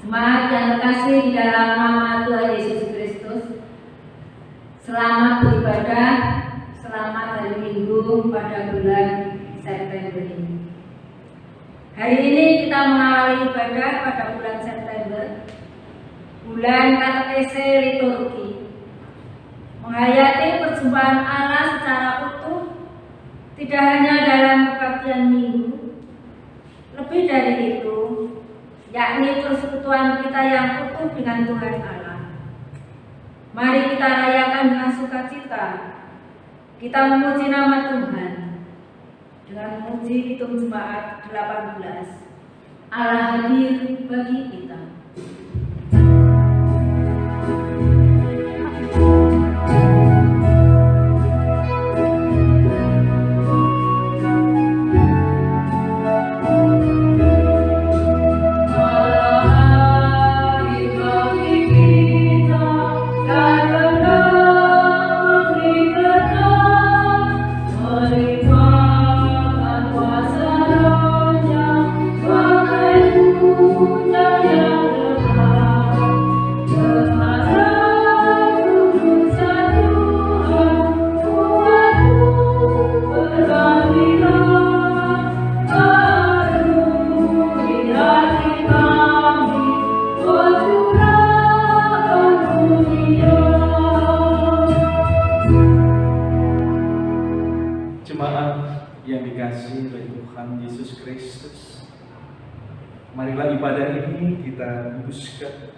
Jemaat yang terkasih di dalam nama Tuhan Yesus Kristus, selamat beribadah, selamat hari Minggu pada bulan September ini. Hari ini kita mengawali ibadah pada bulan September, bulan katekese liturgi, menghayati perjumpaan Allah secara utuh, tidak hanya dalam kebaktian minggu, lebih dari itu, yakni persekutuan kita yang utuh dengan Tuhan Allah. Mari kita rayakan dengan sukacita. Kita memuji nama Tuhan dengan memuji hitung jemaat 18. Allah hadir bagi kita. Marilah ibadah ini kita kuduskan,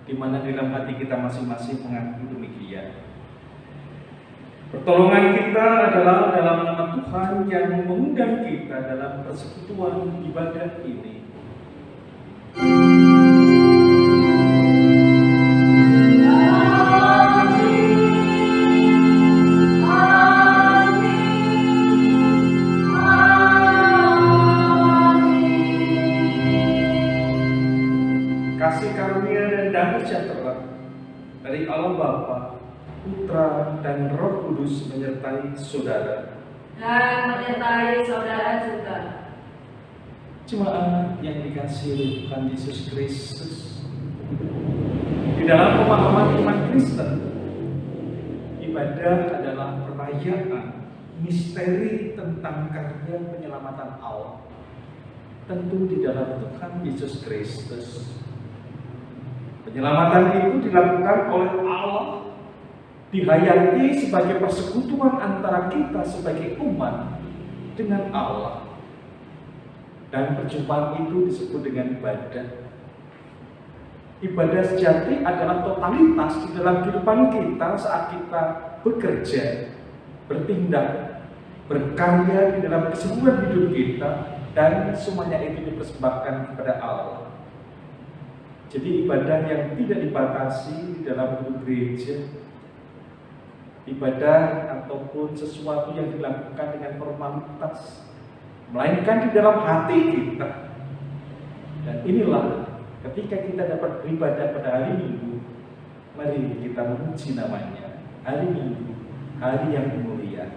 di mana dalam hati kita masing-masing mengaku demikian. Pertolongan kita adalah dalam nama Tuhan yang mengundang kita dalam persekutuan ibadah ini. Kasih karunia dan damai sejahtera dari Allah Bapa, Putra dan Roh Kudus menyertai saudara Dan menyertai saudara juga. Jemaat yang dikasihi oleh Tuhan Yesus Kristus, di dalam pemahaman iman Kristen, ibadah adalah perayaan misteri tentang karya penyelamatan Allah, tentu di dalam Tuhan Yesus Kristus. Penyelamatan itu dilakukan oleh Allah, dihayati sebagai persekutuan antara kita sebagai umat dengan Allah. Dan perjumpaan itu disebut dengan ibadah. Ibadah sejati adalah totalitas di dalam kehidupan kita saat kita bekerja, bertindak, berkarya di dalam keseluruhan hidup kita, dan semuanya itu dipersembahkan kepada Allah. Jadi ibadah yang tidak dibatasi di dalam hidup gereja, ibadah ataupun sesuatu yang dilakukan dengan formalitas, melainkan di dalam hati kita. Dan inilah ketika kita dapat beribadah pada hari Minggu, mari kita memuji namanya, hari Minggu, hari yang mulia.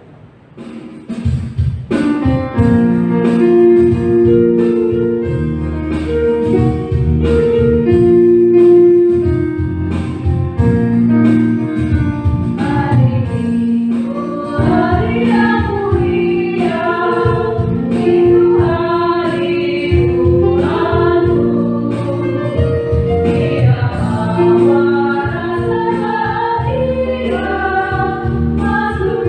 Masuk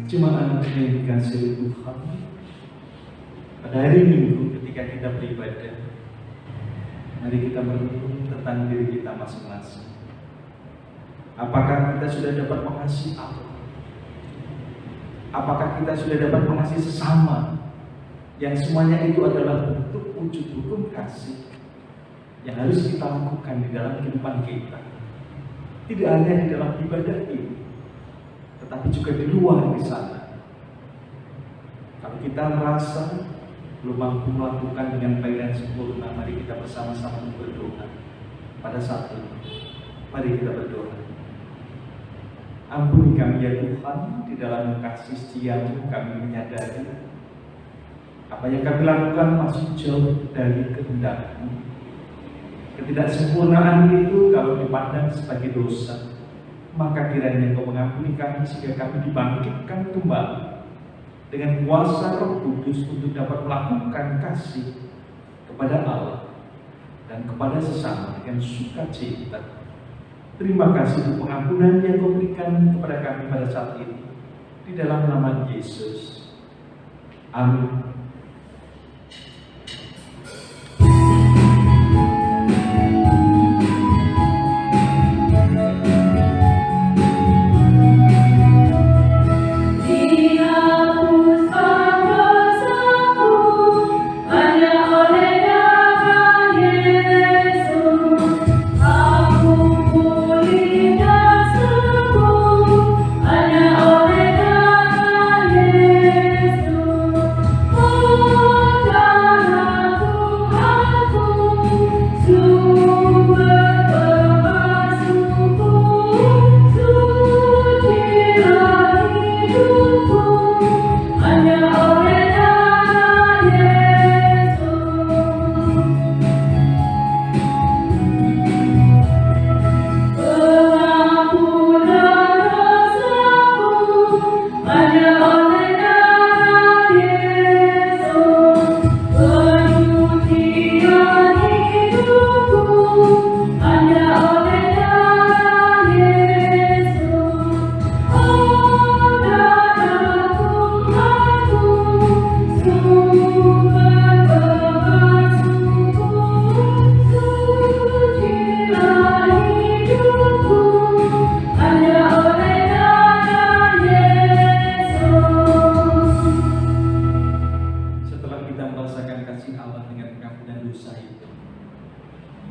Jemaat yang dikasihi Tuhan, pada hari Minggu ketika kita beribadah, mari kita merenung tentang diri kita masing-masing. Apakah kita sudah dapat mengasihi Allah? Apakah kita sudah dapat mengasihi sesama? Yang semuanya itu adalah bentuk wujud hukum kasih yang harus kita lakukan di dalam kehidupan kita. Tidak hanya di dalam ibadah ini, tetapi juga di luar di sana. Kalau kita merasa belum mampu melakukan dengan baik dan sempurna, mari kita bersama-sama berdoa. Pada saat ini, mari kita berdoa. Ampuni kami ya Tuhan, di dalam kasih setiamu kami menyadari apa yang kami lakukan masih jauh dari kehendak-Mu. Ketidaksempurnaan itu kalau dipandang sebagai dosa, maka kiranya Kau mengampuni kami sehingga kami dibangkitkan kembali dengan kuasa Roh Kudus untuk dapat melakukan kasih kepada Allah dan kepada sesama dengan sukacita. Terima kasih untuk pengampunan yang Kau berikan kepada kami pada saat ini, di dalam nama Yesus. Amin.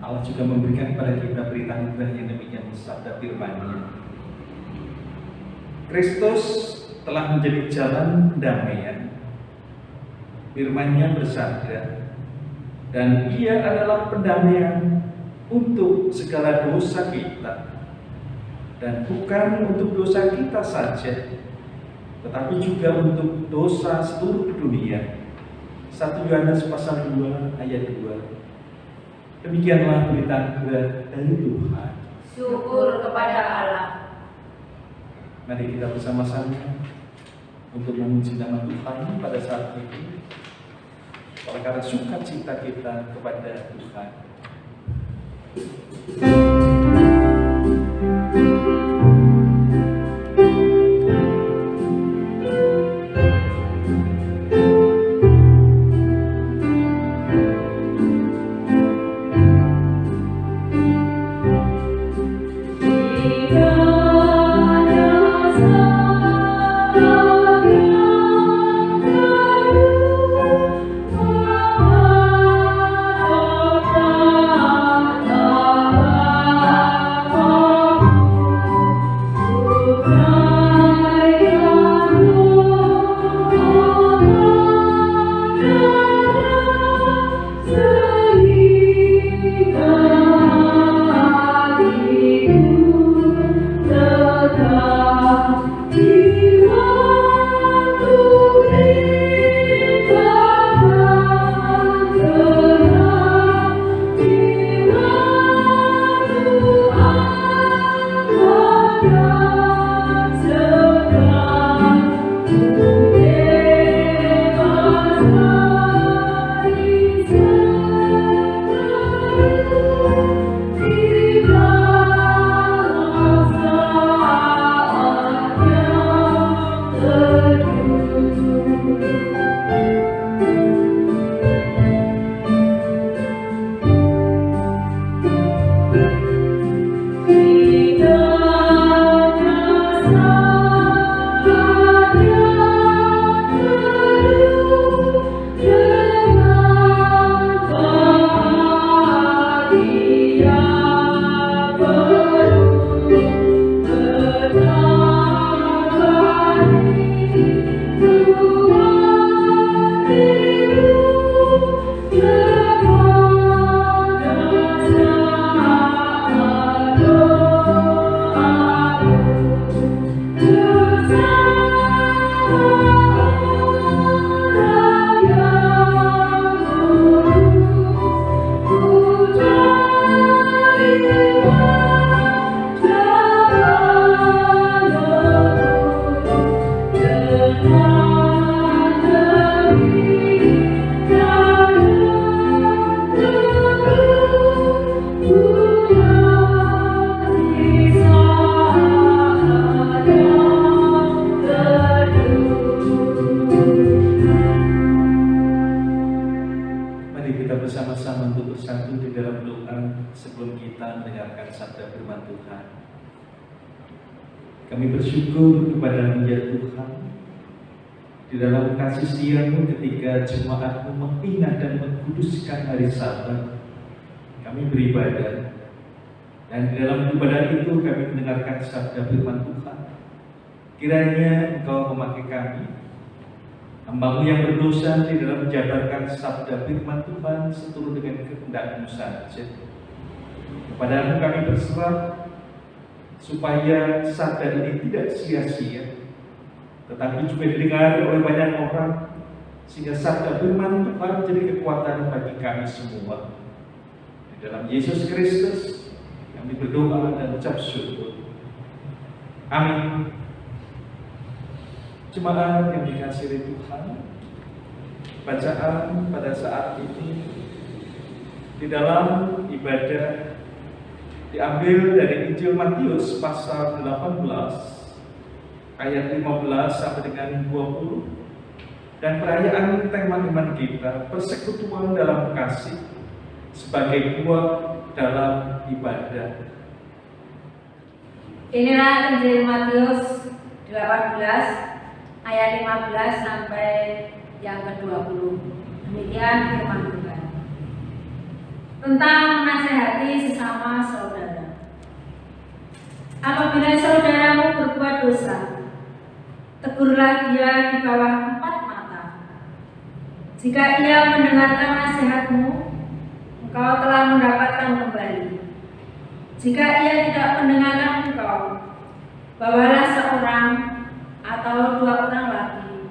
Allah juga memberikan kepada kita berita anugerah yang demikian sabda firman-Nya. Kristus telah menjadi jalan pendamaian. Firman-Nya bersabda, dan Ia adalah pendamaian untuk segala dosa kita, dan bukan untuk dosa kita saja, tetapi juga untuk dosa seluruh dunia. 1 Yohanes pasal 2 ayat 2. Demikianlah berita anugerah dari Tuhan. Syukur kepada Allah. Mari kita bersama-sama untuk memuji nama Tuhan pada saat ini, oleh karena sukacita kita kepada Tuhan. Oh kita mendengarkan sabda firman Tuhan. Kami bersyukur kepada-Mu ya Tuhan, di dalam kasih setia-Mu ketika jemaat-Mu mengingat dan mengkuduskan hari Sabat, kami beribadah. Dan di dalam ibadah itu kami mendengarkan sabda firman Tuhan. Kiranya Engkau memakai kami, hamba-Mu yang berdosa, di dalam menjabarkan sabda firman Tuhan seturut dengan kehendak-Mu saja. Kepada-Mu kami berserah, supaya sabda ini tidak sia-sia, tetapi juga didengar oleh banyak orang, sehingga sabda firman Tuhan menjadi kekuatan bagi kami semua. Di dalam Yesus Kristus kami berdoa dan ucap syukur. Amin. Jemaat yang dikasihi Tuhan, bacaan pada saat ini di dalam ibadah diambil dari Injil Matius pasal 18 ayat 15 sampai dengan 20, dan perayaan tema iman kita, persekutuan dalam kasih sebagai buah dalam ibadah. Inilah Injil Matius 18 ayat 15 sampai yang ke-20. Demikian firman Tuhan. Tentang menasehati sesama saudara. Apabila saudaramu berbuat dosa, tegurlah dia di bawah 4 mata. Jika ia mendengarkan nasihatmu, engkau telah mendapatkan kembali. Jika ia tidak mendengarkan engkau, bawalah seorang atau 2 orang lagi,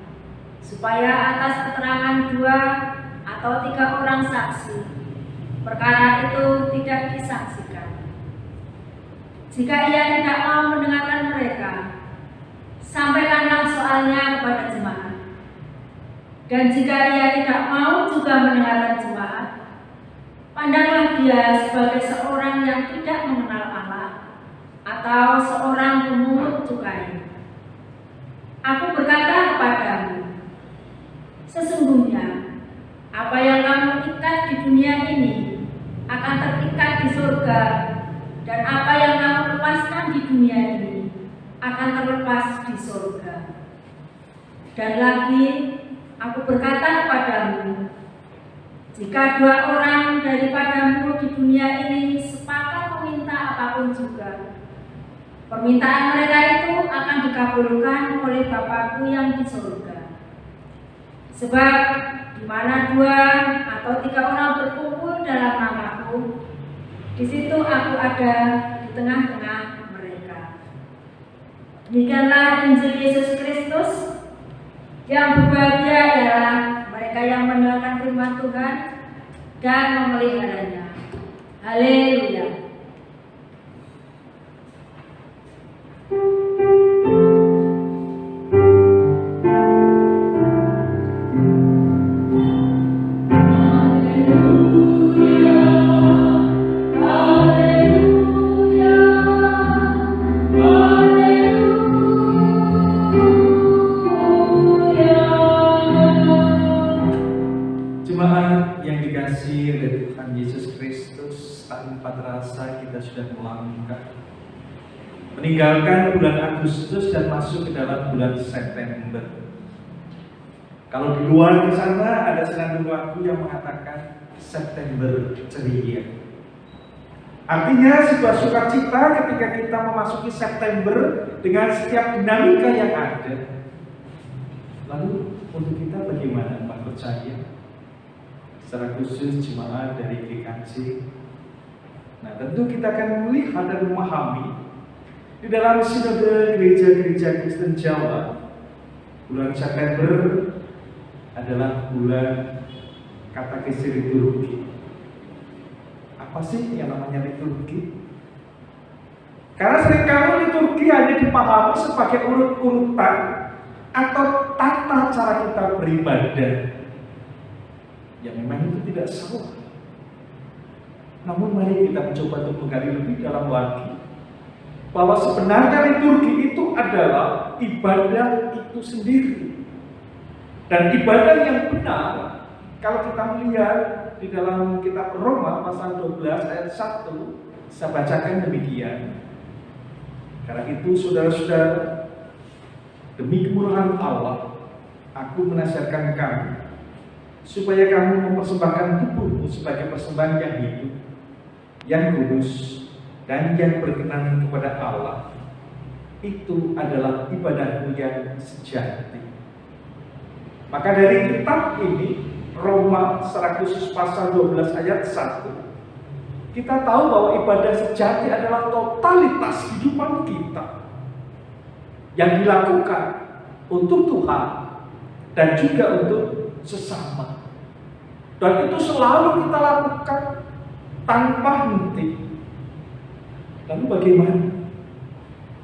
supaya atas keterangan 2 atau 3 orang saksi, perkara itu tidak disaksikan. Jika ia tidak mau mendengarkan mereka, sampaikanlah soalnya kepada jemaat. Dan jika ia tidak mau juga mendengarkan jemaat, pandanglah dia sebagai seorang yang tidak mengenal Allah atau seorang pemungut cukai. Aku berkata kepadamu, sesungguhnya apa yang kamu ikat di dunia ini akan terikat di surga, dan apa yang kamu lepaskan di dunia ini akan terlepas di surga. Dan lagi, aku berkata kepadamu, jika 2 orang daripadamu di dunia ini sepakat meminta apapun juga, permintaan mereka itu akan dikabulkan oleh Bapa-Ku yang di surga. Sebab di mana 2 atau 3 orang berkumpul dalam nama-Ku, di situ Aku ada di tengah-tengah mereka. Demikianlah Injil Yesus Kristus. Yang berbahagia ialah mereka yang mendengarkan firman Tuhan dan memeliharanya. Haleluya. Jemaat yang dikasihi oleh Tuhan Yesus Kristus, tanpa terasa kita sudah melangkah meninggalkan bulan Agustus dan masuk ke dalam bulan September. Kalau di luar di sana ada senandung lagu yang mengatakan September ceria. Artinya sebuah sukacita ketika kita memasuki September dengan setiap dinamika yang ada. Lalu untuk kita bagaimana, Pak percaya? Secara khusus jemaat dari GKJ. Nah, tentu kita akan melihat dan memahami di dalam sinode gereja-gereja Kristen Jawa, bulan September adalah bulan katekesi liturgi. Apa sih yang namanya liturgi? Karena seringkali liturgi hanya dipahami sebagai urut-urutan atau tata cara kita beribadah. Ya memang itu tidak salah. Namun mari kita mencoba untuk menggali lebih dalam lagi bahwa sebenarnya liturgi itu adalah ibadah itu sendiri. Dan ibadah yang benar, kalau kita melihat di dalam kitab Roma pasal 12 ayat 1, Saya bacakan demikian. Karena itu saudara-saudara, demi kemurahan Allah, aku menasihatkan kamu supaya kamu mempersembahkan tubuhmu sebagai persembahan yang hidup, yang kudus, dan yang berkenan kepada Allah. Itu adalah ibadahmu yang sejati. Maka dari kitab ini, Roma secara khusus pasal 12 ayat 1, kita tahu bahwa ibadah sejati adalah totalitas kehidupan kita yang dilakukan untuk Tuhan dan juga untuk sesama. Dan itu selalu kita lakukan tanpa henti. Lalu bagaimana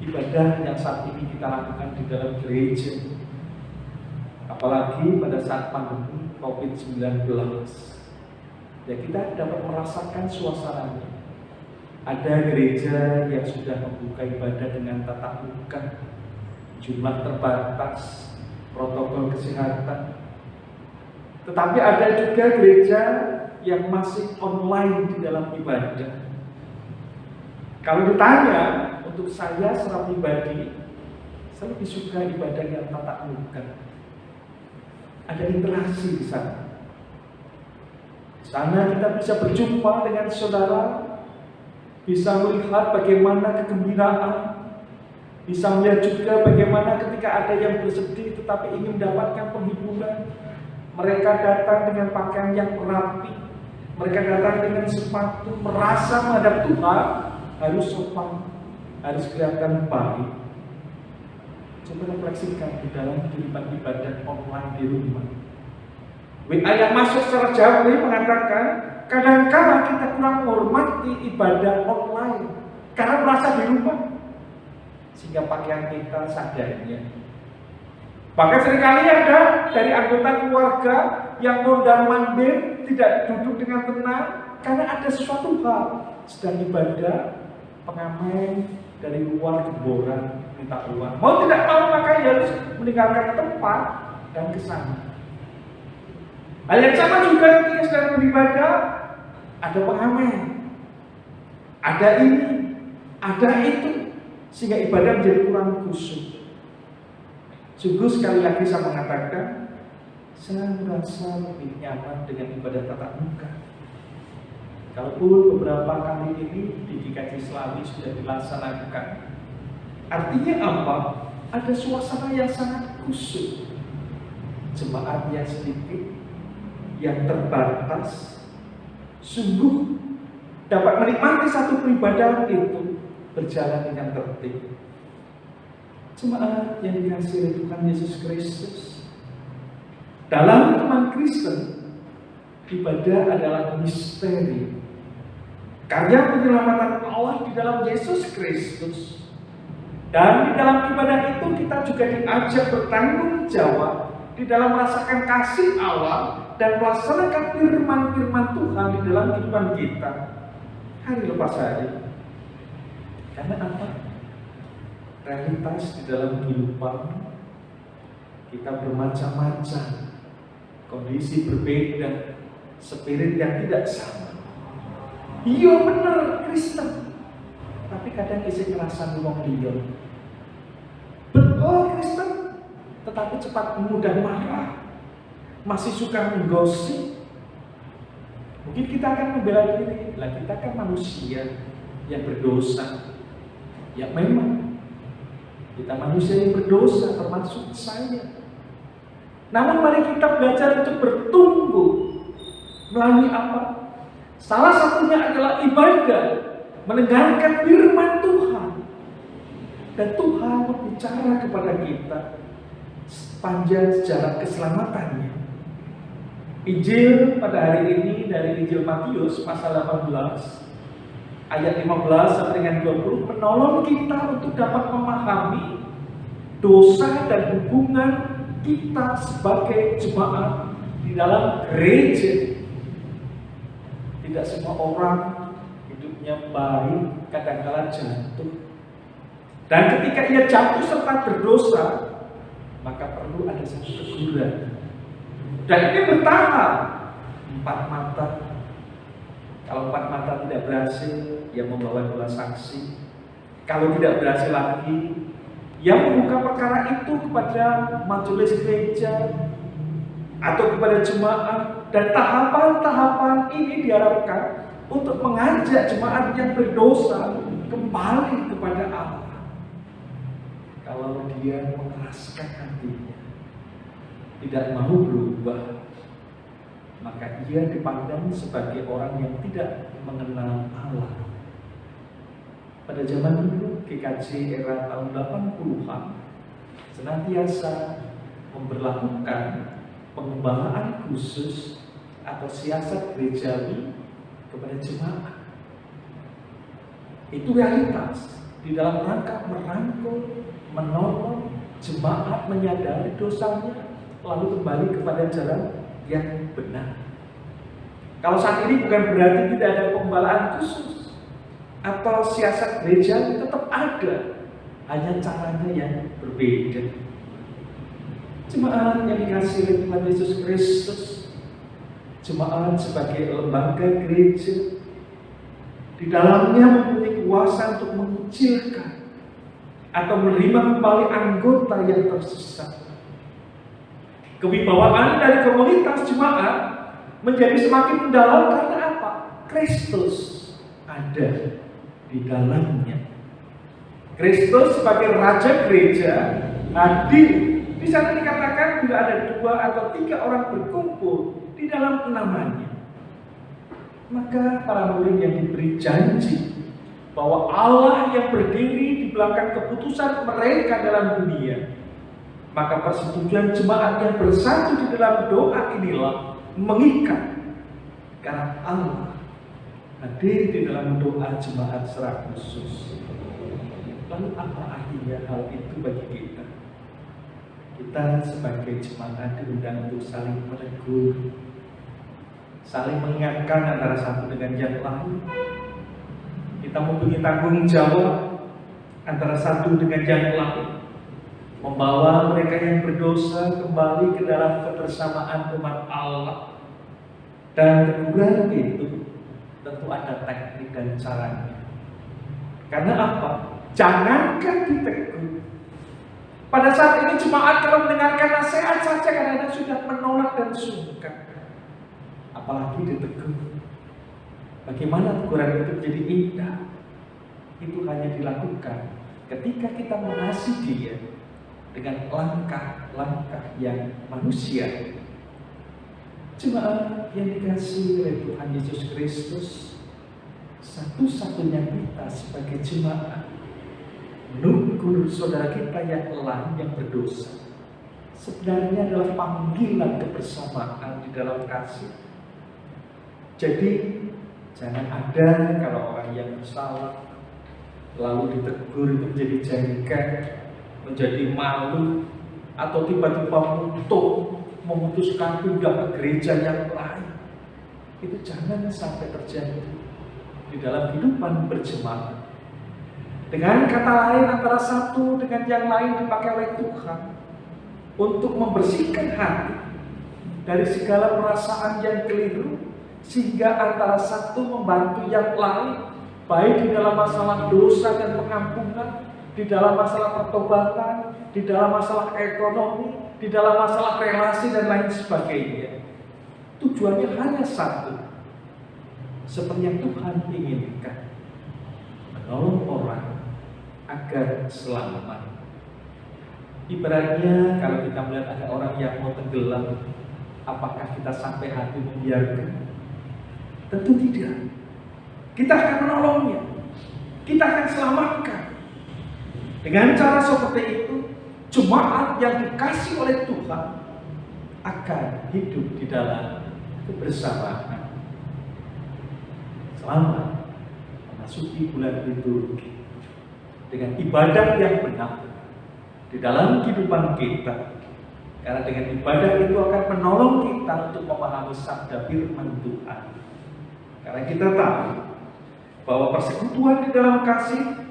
ibadah yang saat ini kita lakukan di dalam gereja? Apalagi pada saat pandemi COVID-19. Ya, kita dapat merasakan suasananya. Ada gereja yang sudah membuka ibadah dengan tatap muka, jumlah terbatas, protokol kesehatan. Tetapi ada juga gereja yang masih online di dalam ibadah. Kalau ditanya, untuk saya secara pribadi, saya lebih suka ibadah yang tatap muka. Ada interaksi di sana. Di sana kita bisa berjumpa dengan saudara, bisa melihat bagaimana kegembiraan, bisa melihat juga bagaimana ketika ada yang bersedih tetapi ingin mendapatkan penghiburan, mereka datang dengan pakaian yang rapi, mereka datang dengan sepatu, merasa menghadap Tuhan harus sopan, harus kelihatan baik. Coba refleksikan di dalam kehidupan ibadah online di rumah. WA yang masuk secara jauh ini mengatakan, kadang-kadang kita kurang menghormati ibadah online karena merasa di rumah, sehingga pakaian kita seadanya. Bahkan seringkali ada dari anggota keluarga yang mondar-mandir, tidak duduk dengan tenang karena ada sesuatu hal. Sedang ibadah, pengamen dari luar gemboran minta uang. Mau tidak mau maka harus meninggalkan tempat dan kesana. Hal yang sama juga ketika sedang beribadah, ada pengamen, ada ini, ada itu, sehingga ibadah menjadi kurang khusyuk. Sungguh sekali lagi saya mengatakan, saya merasa lebih nyaman dengan ibadah tatap muka. Kalaupun beberapa kali ini di GKJ Selawi sudah dilaksanakan, artinya apa? Ada suasana yang sangat khusyuk, jemaat yang sedikit, yang terbatas, sungguh dapat menikmati satu peribadahan itu berjalan dengan tertib. Jemaat yang dikasihi oleh Tuhan Yesus Kristus, dalam iman Kristen, ibadah adalah misteri, karya penyelamatan Allah di dalam Yesus Kristus. Dan di dalam ibadah itu kita juga diajak bertanggung jawab di dalam merasakan kasih Allah dan melaksanakan firman-firman Tuhan di dalam kehidupan kita hari lepas hari. Karena apa? Realitas di dalam kehidupan kita bermacam-macam, kondisi berbeda, spirit yang tidak sama. Iya benar Kristen, tapi kadang isi kerasan wong liya. Betul Kristen, tetapi cepat mudah marah, masih suka menggosip. Mungkin kita akan membela diri, lah kita kan manusia yang berdosa. Ya memang kita manusia yang berdosa, termasuk saya. Namun mari kita belajar untuk bertumbuh melalui apa? Salah satunya adalah ibadah, mendengarkan firman Tuhan. Dan Tuhan berbicara kepada kita sepanjang sejarah keselamatannya. Injil pada hari ini dari Injil Matius pasal 18 ayat 15 sampai dengan 20 menolong kita untuk dapat memahami dosa dan hubungan kita sebagai jemaat di dalam gereja. Tidak semua orang hidupnya baik, kadang-kadang jatuh. Dan ketika ia jatuh serta berdosa, maka perlu ada satu teguran. Dan ini bertahap, 4 mata, Kalau 4 mata tidak berhasil, ya membawa 2 saksi. Kalau tidak berhasil lagi, ya membuka perkara itu kepada majelis gereja atau kepada jemaat. Dan tahapan-tahapan ini diharapkan untuk mengajak jemaat yang berdosa kembali kepada Allah. Kalau dia mengeraskan hatinya, tidak mau berubah, maka ia dipandang sebagai orang yang tidak mengenal Allah. Pada zaman dulu, GKJ era tahun 80-an senantiasa memberlakukan pengembalaan khusus atau siasat gerejawi kepada jemaat. Itu realitas di dalam rangka merangkul, menolong jemaat menyadari dosanya, lalu kembali kepada jalan yang benar. Kalau saat ini bukan berarti tidak ada pengembalaan khusus atau siasat gereja, tetap ada, hanya caranya yang berbeda. Jemaat yang dikasihi oleh Tuhan Yesus Kristus, jemaat sebagai lembaga gereja, di dalamnya mempunyai kuasa untuk mengucilkan atau menerima kembali anggota yang tersesat. Kewibawaan dari komunitas jemaat menjadi semakin mendalam karena apa? Kristus ada di dalamnya. Kristus sebagai Raja Gereja hadir. Di sana dikatakan bila ada 2 atau 3 orang berkumpul di dalam namanya, maka para murid yang diberi janji bahwa Allah yang berdiri di belakang keputusan mereka dalam dunia, maka persetujuan jemaat yang bersatu di dalam doa inilah mengikat, karena Allah hadir di dalam doa jemaat secara khusus. Lalu apa artinya hal itu bagi kita? Kita sebagai jemaat diundang untuk saling menegur, saling mengingatkan antara satu dengan yang lain. Kita mempunyai tanggung jawab antara satu dengan yang lain, membawa mereka yang berdosa kembali ke dalam kebersamaan umat Allah. Dan teguran itu tentu ada teknik dan caranya. Karena apa? Jangankan ditegur. Pada saat ini jemaat kalau mendengarkan nasihat saja kadang-kadang sudah menolak dan sungkan, apalagi ditegur. Bagaimana teguran itu menjadi indah? Itu hanya dilakukan ketika kita mengasihi dia dengan langkah-langkah yang manusia. Jemaat yang dikasihi oleh Tuhan Yesus Kristus, satu-satunya kita sebagai jemaat menegur saudara kita yang lain yang berdosa sebenarnya adalah panggilan kebersamaan di dalam kasih. Jadi jangan ada kalau orang yang bersalah lalu ditegur itu menjadi jengkel, menjadi malu, atau tiba-tiba memutuskan pindah ke gereja yang lain. Itu jangan sampai terjadi di dalam kehidupan berjemaat. Dengan kata lain, antara satu dengan yang lain dipakai oleh Tuhan untuk membersihkan hati dari segala perasaan yang keliru, sehingga antara satu membantu yang lain, baik di dalam masalah dosa dan pengampunan, di dalam masalah pertobatan, di dalam masalah ekonomi, di dalam masalah relasi dan lain sebagainya. Tujuannya hanya satu, seperti yang Tuhan inginkan, menolong orang agar selamat. Ibaratnya kalau kita melihat ada orang yang mau tenggelam, apakah kita sampai hati membiarkan? Tentu tidak. Kita akan menolongnya, kita akan selamatkan. Dengan cara seperti itu, jemaat yang dikasih oleh Tuhan akan hidup di dalam kebersamaan. Selamat memasuki bulan liturgi dengan ibadah yang benar di dalam kehidupan kita. Karena dengan ibadah itu akan menolong kita untuk memahami sabda firman Tuhan. Karena kita tahu bahwa persekutuan di dalam kasih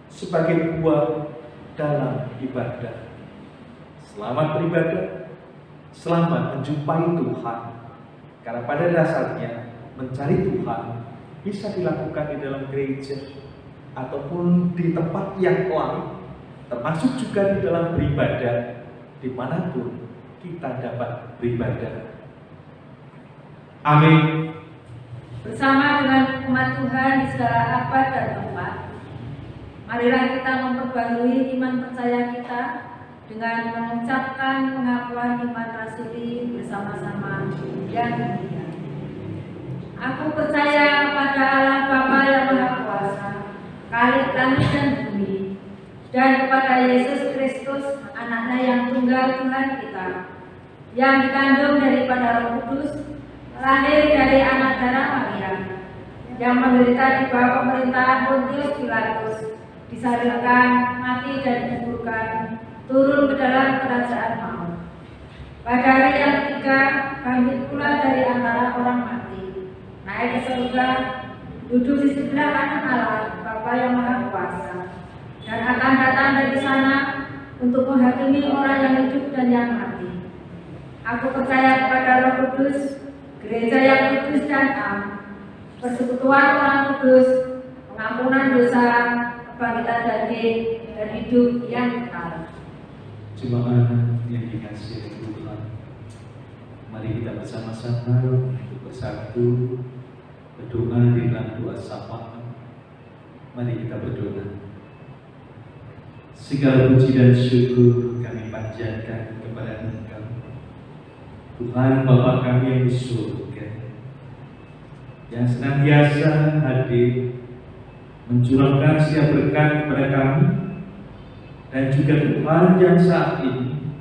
sebagai buah dalam ibadah. Selamat beribadah, selamat menjumpai Tuhan. Karena pada dasarnya mencari Tuhan bisa dilakukan di dalam gereja ataupun di tempat yang lain, termasuk juga di dalam beribadah dimanapun kita dapat beribadah. Amin. Bersama dengan umat Tuhan di segala abad dan tempat, marilah kita memperbarui iman percaya kita dengan mengucapkan pengakuan iman rasuli bersama-sama yang demikian. Aku percaya kepada Allah Bapa yang Maha Kuasa, Khalik langit dan bumi, dan kepada Yesus Kristus, Anaknya yang tunggal Tuhan kita, yang dikandung daripada Roh Kudus, lahir dari anak darah Maria, yang menderita di bawah pemerintahan Pontius Pilatus, disalibkan, mati dan dikuburkan, turun ke dalam kerajaan maut. Pada hari yang ketiga, bangkit pula dari antara orang mati, naik ke surga, duduk di sebelah kanan Allah, Bapa yang Maha Kuasa, dan akan datang dari sana untuk menghakimi orang yang hidup dan yang mati. Aku percaya kepada Roh Kudus, gereja yang kudus dan am, persekutuan orang kudus, pengampunan dosa, kebangkitan daging, dan hidup yang kekal. Jemaat yang dikasihi Tuhan, mari kita bersama-sama untuk bersatu berdoa di dalam doa syafaat. Mari kita berdoa. Segala puji dan syukur kami panjatkan kepada Engkau, Tuhan Bapa kami yang di surga, yang senantiasa hadir mencurahkan setiap berkat kepada kami, dan juga Tuhan yang saat ini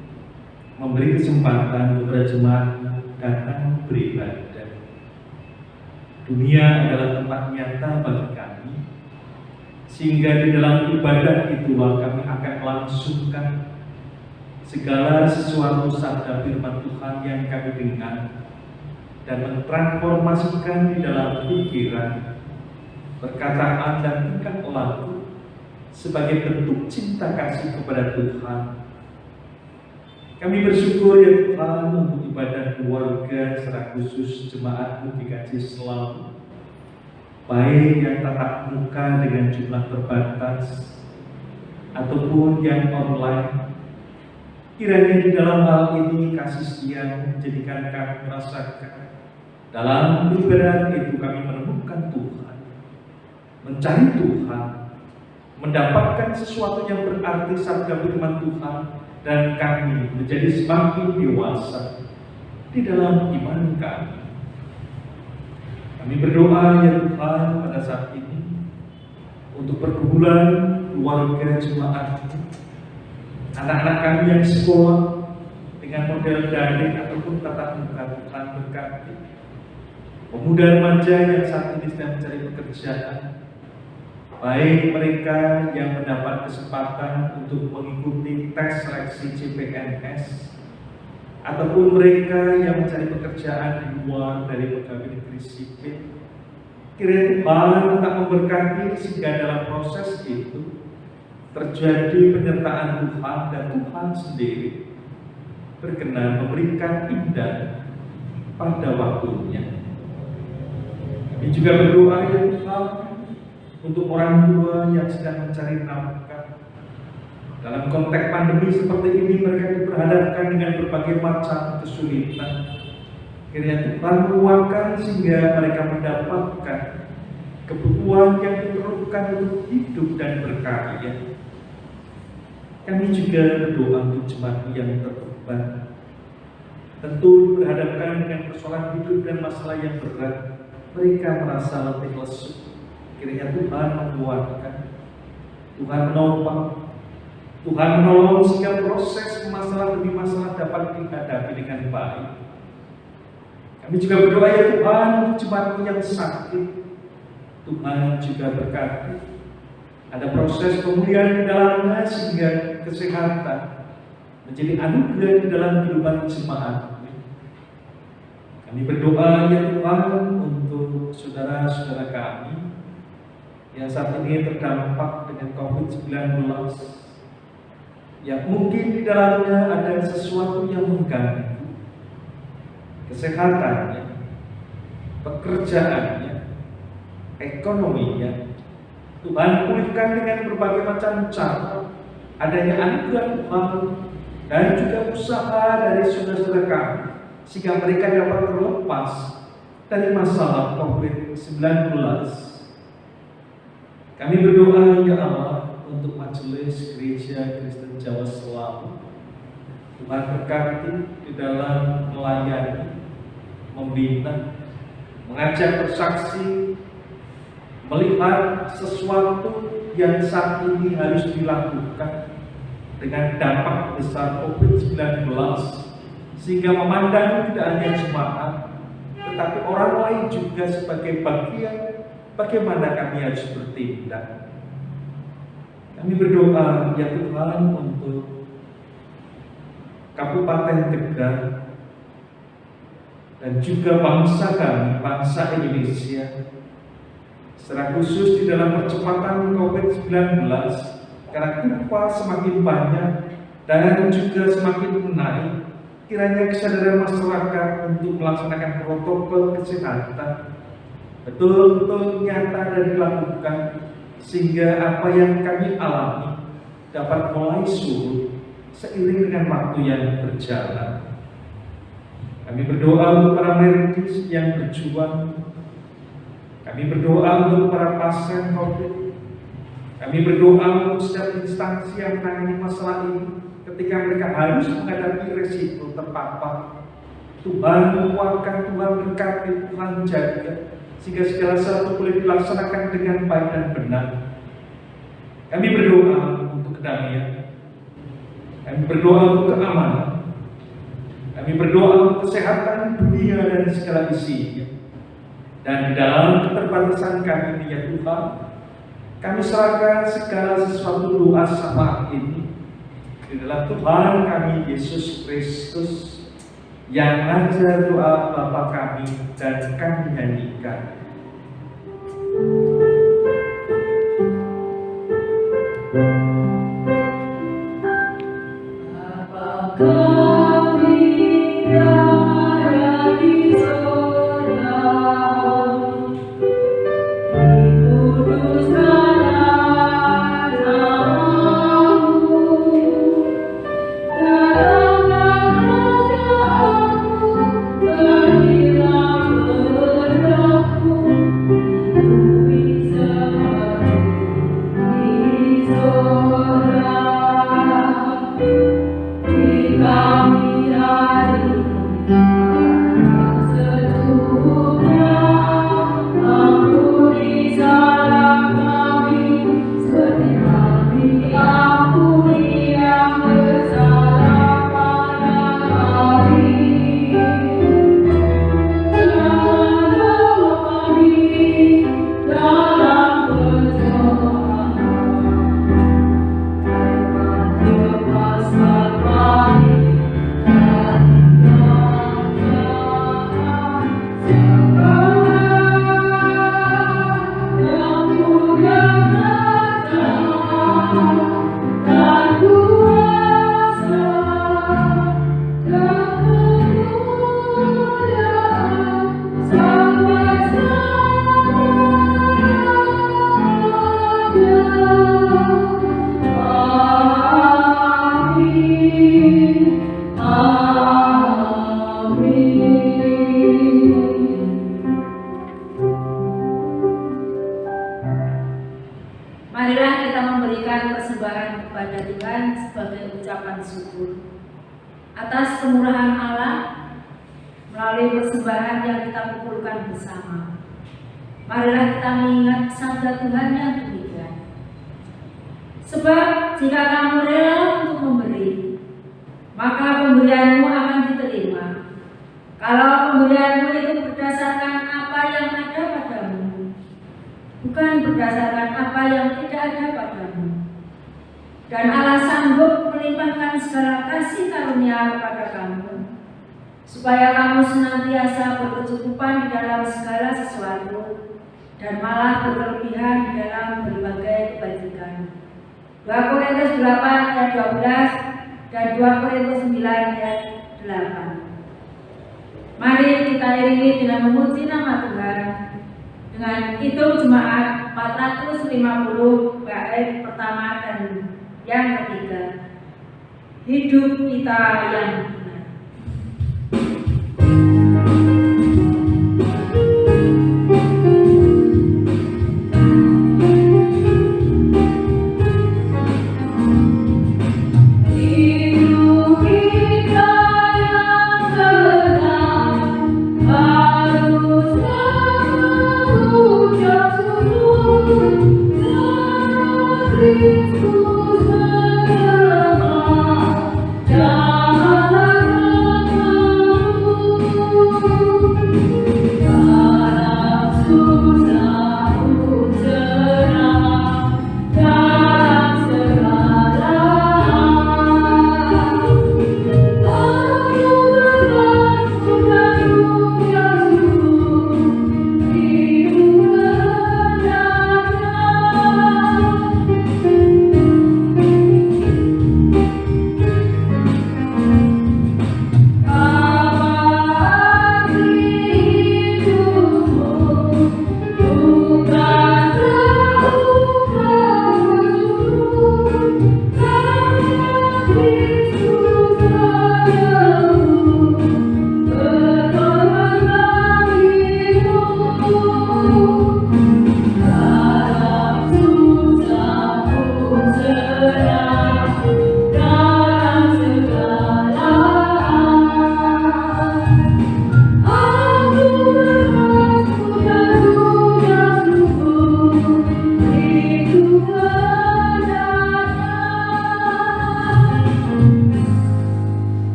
memberi kesempatan kepada jemaat datang beribadah. Dunia adalah tempat nyata bagi kami, sehingga di dalam ibadah itulah kami akan melangsungkan segala sesuatu sabda firman Tuhan yang kami dengar dan mentransformasikan di dalam pikiran, perkataan, dan tingkah laku sebagai bentuk cinta kasih kepada Tuhan. Kami bersyukur ya Tuhan untuk ibadah keluarga secara khusus jemaat-Mu GKJ selalu, baik yang tatap muka dengan jumlah terbatas ataupun yang online. Kiranya di dalam hal ini kasih setia menjadikan kami merasakan dalam ibadah itu kami menemukan Tuhan, mencari Tuhan, mendapatkan sesuatu yang berarti sabda firman Tuhan, dan kami menjadi semakin dewasa di dalam iman kami. Kami berdoa ya Tuhan pada saat ini untuk pergumulan keluarga jemaat, anak-anak kami yang sekolah dengan model daring ataupun tatap muka. Tuhan berkati pemuda remaja yang saat ini sedang mencari pekerjaan, baik mereka yang mendapat kesempatan untuk mengikuti tes seleksi CPNS ataupun mereka yang mencari pekerjaan di luar dari pegawai negeri sipil. Kiranya Tuhan tak memberkati sehingga dalam proses itu terjadi penyertaan Tuhan, dan Tuhan sendiri berkenan memberikan indah pada waktunya. Kami juga berdoa ya Tuhan untuk orang tua yang sedang mencari nafkah. Dalam konteks pandemi seperti ini, mereka diperhadapkan dengan berbagai macam kesulitan. Kiranya Tuhan luangkan sehingga mereka mendapatkan kebutuhan yang diperlukan untuk hidup dan berkarya. Kami juga berdoa untuk jemaat yang terbeban, tentu berhadapkan dengan persoalan hidup dan masalah yang berat. Mereka merasa letih lesu. Kiranya Tuhan menguatkan, Tuhan menopang, Tuhan menolong sehingga proses masalah demi masalah dapat dihadapi dengan baik. Kami juga berdoa ya Tuhan untuk jemaat yang sakit. Tuhan juga berkati, ada proses pemulihan di dalamnya sehingga kesehatan menjadi anugerah di dalam kehidupan jemaat. Kami berdoa ya Tuhan untuk saudara-saudara kami yang saat ini terdampak dengan COVID-19, yang mungkin di dalamnya ada sesuatu yang mengganggu kesehatannya, pekerjaannya, ekonominya. Tuhan pulihkan dengan berbagai macam cara, adanya anugerah Tuhan dan juga usaha dari saudara-saudara kami, sehingga mereka dapat terlepas dari masalah COVID-19. Kami berdoa ya Allah untuk Majelis Gereja Kristen Jawa Selatan. Tuhan berkati di dalam melayani, membina, mengajak bersaksi, melihat sesuatu yang saat ini harus dilakukan dengan dampak besar COVID-19, sehingga memandang tidak hanya jemaat, tetapi orang lain juga sebagai bagian bagaimana kami harus bertindak. Kami berdoa ya Tuhan untuk Kabupaten Tegal dan juga bangsa kami, bangsa Indonesia, secara khusus di dalam percepatan COVID-19, karena kurva semakin banyak dan juga semakin menaik. Kiranya kesadaran masyarakat untuk melaksanakan protokol kesehatan betul-betul nyata dan dilakukan, sehingga apa yang kami alami dapat mulai surut seiring dengan waktu yang berjalan. Kami berdoa untuk para medis yang berjuang. Kami berdoa untuk para pasien COVID. Kami berdoa untuk setiap instansi yang menangani masalah ini ketika mereka harus menghadapi resiko terpapar. Tuhan menguatkan, Tuhan berkati, Tuhan jaga, sehingga segala sesuatu boleh dilaksanakan dengan baik dan benar. Kami berdoa untuk kedamaian. Kami berdoa untuk keamanan. Kami berdoa untuk kesehatan dunia dan segala isinya. Dan di dalam keterbatasan kami ini ya Tuhan, kami serahkan segala sesuatu doa saat ini di dalam Tuhan kami Yesus Kristus, yang ajar doa Bapa kami dan kami nyanyikan. Marilah kita memberikan persembahan kepada Tuhan sebagai ucapan syukur atas kemurahan Allah melalui persembahan yang kita kumpulkan bersama. Marilah kita mengingat sabda Tuhan yang demikian. Sebab jika kamu rela untuk memberi, maka pemberianmu akan diterima. Kalau pemberianmu itu berdasarkan apa yang ada padamu, bukan berdasarkan apa yang tidak ada padamu. Dan Allah sanggup melimpahkan segala kasih karunia kepada kamu, supaya kamu senantiasa berkecukupan di dalam segala sesuatu, dan malah berkelebihan di dalam berbagai kebajikan. 2 Korintus 8 ayat 12 dan 2 Korintus 9 ayat 8. Mari kita iringi dengan memuji nama Tuhan dengan hitung jemaat 450 bait pertama dan yang ketiga. Hidup kita yang benar.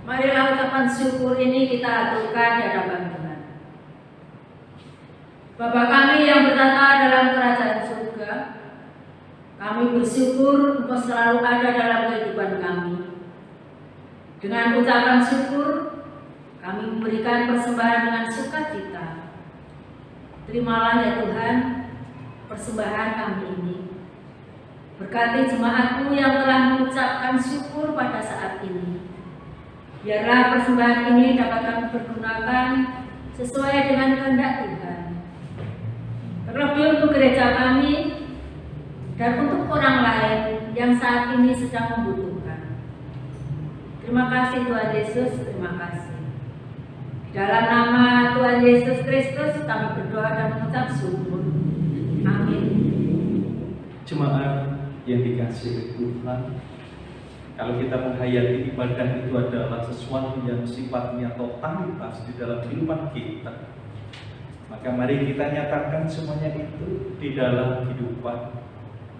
Marilah ucapan syukur ini kita aturkan di hadapan Tuhan. Bapa kami yang bertata dalam kerajaan surga, kami bersyukur Engkau selalu ada dalam kehidupan kami. Dengan ucapan syukur, kami memberikan persembahan dengan sukacita. Terimalah ya Tuhan persembahan kami ini. Berkati jemaat-Mu yang telah mengucapkan syukur pada saat ini. Biarlah persembahan ini dapat kami pergunakan sesuai dengan kehendak Tuhan. Terlebih untuk gereja kami dan untuk orang lain yang saat ini sedang membutuhkan. Terima kasih Tuhan Yesus, terima kasih. Di dalam nama Tuhan Yesus Kristus kami berdoa dan mengucap syukur. Amin. Jemaat yang dikasihi Tuhan, kalau kita menghayati ibadah itu adalah sesuatu yang sifatnya totalitas di dalam kehidupan kita, maka mari kita nyatakan semuanya itu di dalam kehidupan,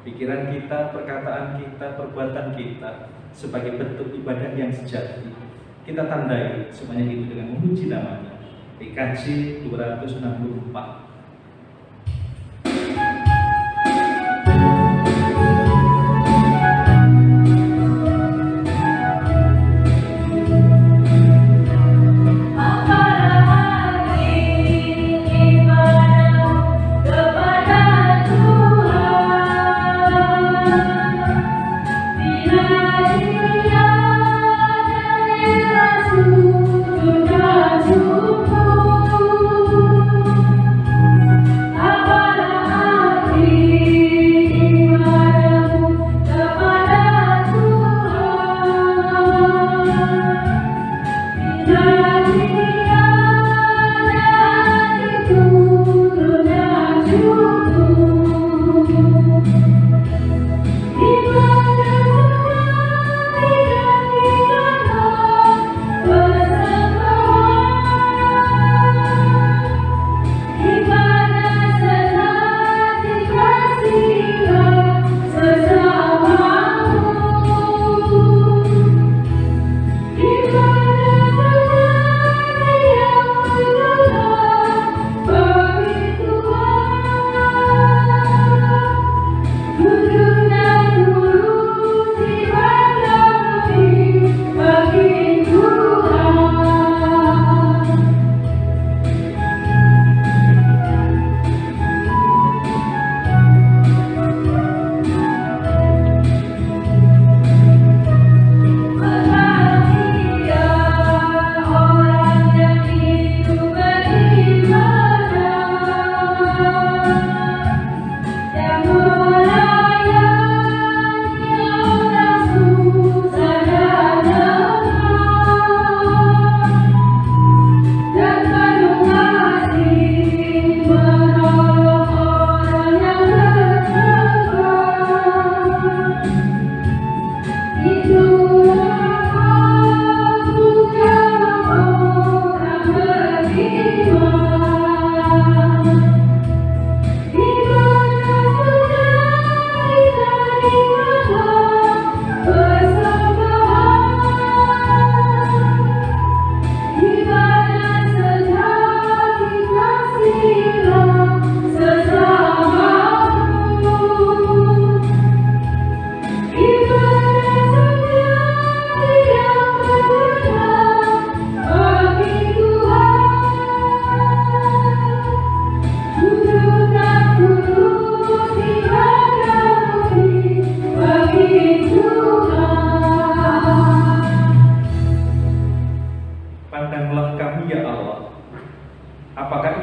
pikiran kita, perkataan kita, perbuatan kita sebagai bentuk ibadah yang sejati. Kita tandai semuanya itu dengan memuji namanya. PKJ 264. Tuhan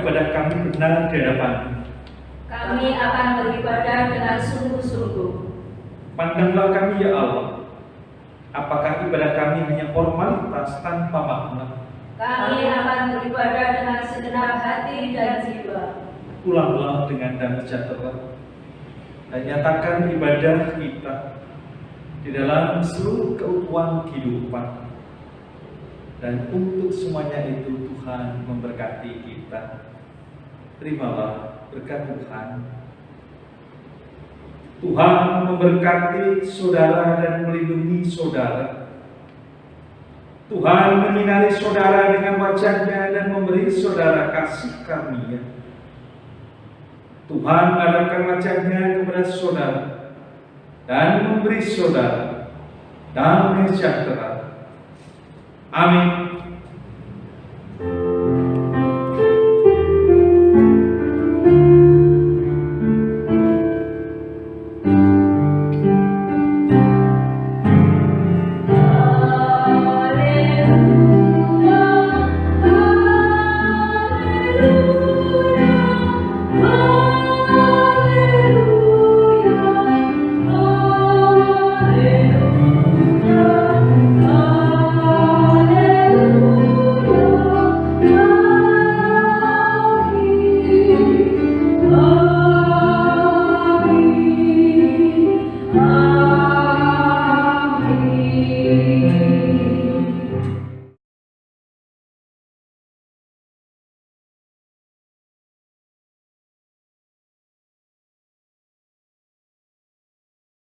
ibadah kami benar di hadapan-Mu. Kami akan beribadah dengan sungguh-sungguh. Pandanglah kami ya Allah. Apakah ibadah kami hanya formalitas tanpa makna? Kami akan beribadah dengan segenap hati dan jiwa. Pulanglah dengan damai sejahtera dan nyatakan ibadah kita di dalam seluruh keutuhan kehidupan. Dan untuk semuanya itu Tuhan memberkati kita. Terimalah berkat Tuhan. Tuhan memberkati saudara dan melindungi saudara. Tuhan menyinari saudara dengan wajah-Nya dan memberi saudara kasih karunia. Tuhan mengadakan wajah-Nya kepada saudara dan memberi saudara damai sejahtera. Amin.